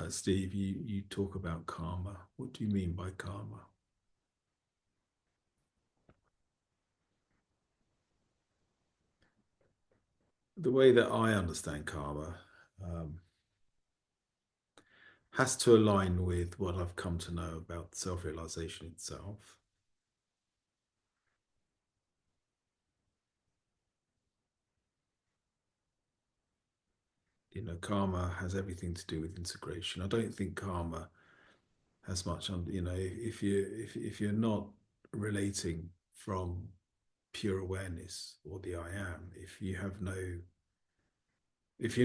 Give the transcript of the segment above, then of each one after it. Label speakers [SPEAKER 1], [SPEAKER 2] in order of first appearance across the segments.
[SPEAKER 1] Steve, you talk about karma. What do you mean by karma? The way that I understand karma um, has to align with what I've come to know about self-realization itself. Karma has everything to do with integration. I don't think karma has much on, if you're not relating from pure awareness or the I am, if you're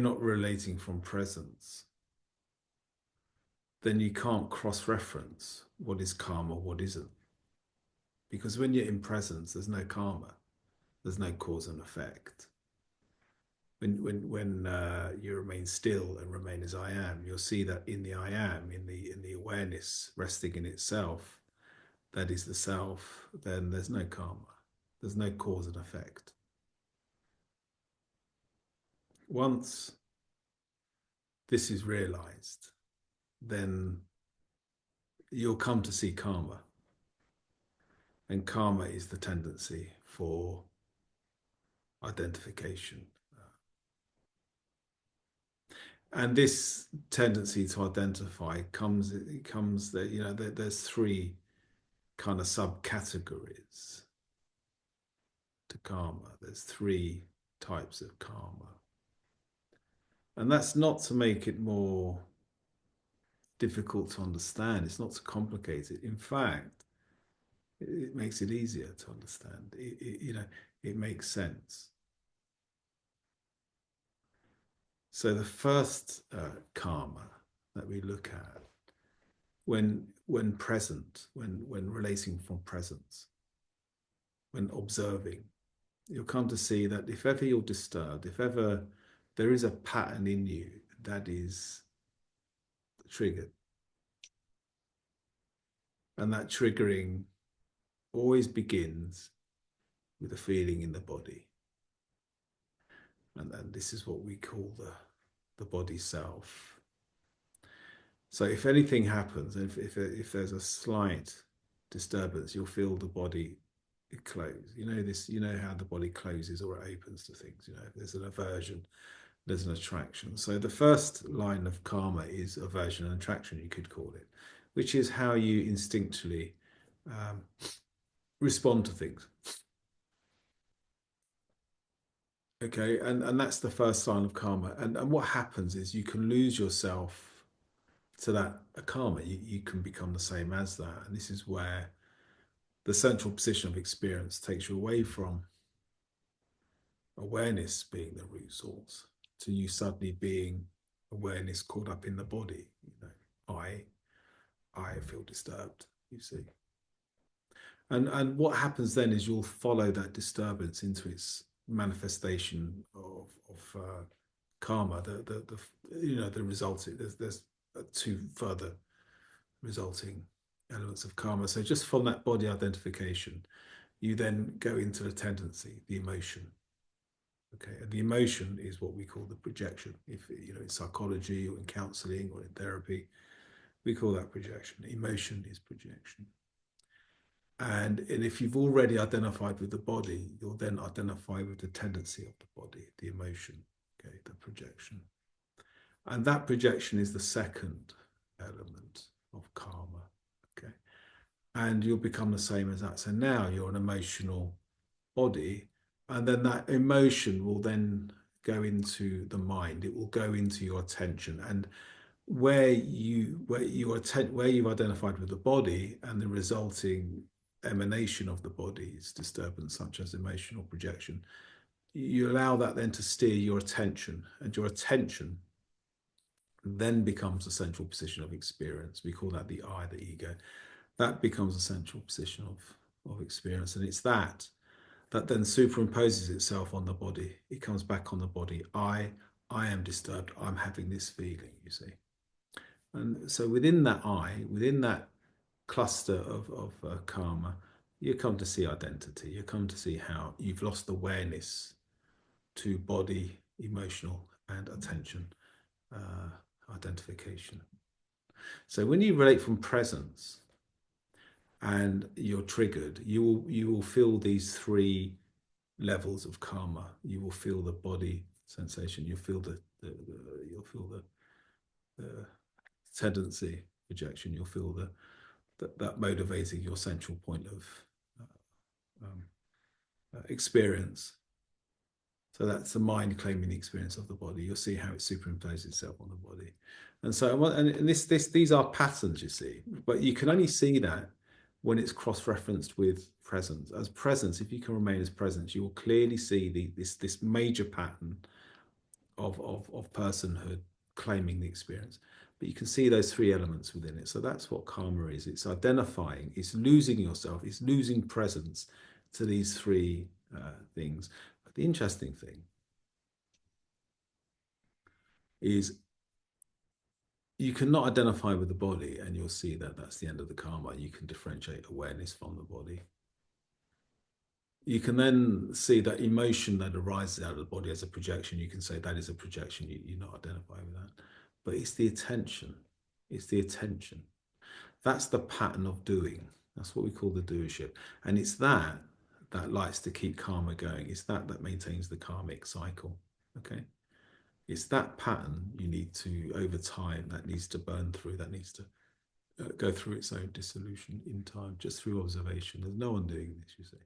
[SPEAKER 1] not relating from presence, then you can't cross-reference what is karma, what isn't. Because when you're in presence, there's no karma, there's no cause and effect. When you remain still and remain as I am, you'll see that in the I am, in the awareness resting in itself, that is the self, then there's no karma, there's no cause and effect. Once this is realized, then you'll come to see karma. And karma is the tendency for identification. And this tendency to identify comes that, there's three kind of subcategories to karma. There's three types of karma. And that's not to make it more difficult to understand. It's not to complicate it. In fact, it makes it easier to understand. It makes sense. So the first karma that we look at, when present, when relating from presence, when observing, you'll come to see that if ever you're disturbed, if ever there is a pattern in you that is triggered, and that triggering always begins with a feeling in the body. And this is what we call the body self. So if anything happens, if there's a slight disturbance, you'll feel the body close. You know how the body closes or it opens to things. If there's an aversion, there's an attraction. So the first line of karma is aversion and attraction, you could call it, which is how you instinctually um, respond to things. Okay, and that's the first sign of karma. And what happens is you can lose yourself to that karma. You can become the same as that. And this is where the central position of experience takes you away from awareness being the root source to you suddenly being awareness caught up in the body. I feel disturbed, you see. And what happens then is you'll follow that disturbance into its manifestation of karma. The results. There's two further resulting elements of karma. So just from that body identification, you then go into the tendency, the emotion. Okay, and the emotion is what we call the projection. If in psychology or in counseling or in therapy, we call that projection. Emotion is projection. And if you've already identified with the body, you'll then identify with the tendency of the body, the emotion, okay, the projection. And that projection is the second element of karma, okay? And you'll become the same as that. So now you're an emotional body, and then that emotion will then go into the mind. It will go into your attention, and where you've identified with the body and the resulting emanation of the body's disturbance, such as emotional projection, you allow that then to steer your attention, and your attention then becomes the central position of experience. We call that the I, the ego. That becomes a central position of experience, and it's that then superimposes itself on the body. It comes back on the body. I am disturbed. I'm having this feeling, you see. And so within that cluster of karma, you come to see identity. You come to see how you've lost awareness to body, emotional, and attention identification. So when you relate from presence and you're triggered, you will feel these three levels of karma. You will feel the body sensation. You'll feel you'll feel the tendency projection. You'll feel that motivating your central point of um, experience. So that's the mind claiming the experience of the body. You'll see how it superimposes itself on the body. And so, and these are patterns, you see, but you can only see that when it's cross-referenced with presence. As presence, if you can remain as presence, you will clearly see this major pattern of personhood claiming the experience. But you can see those three elements within it. So that's what karma is. It's identifying, it's losing yourself, it's losing presence to these three things. But the interesting thing is you cannot identify with the body and you'll see that that's the end of the karma. You can differentiate awareness from the body. You can then see that emotion that arises out of the body as a projection. You can say that is a projection. You're not identifying with that. But it's the attention. It's the attention. That's the pattern of doing. That's what we call the doership. And it's that likes to keep karma going. It's that maintains the karmic cycle. Okay. It's that pattern you need to, over time, that needs to burn through, that needs to go through its own dissolution in time, just through observation. There's no one doing this, you see.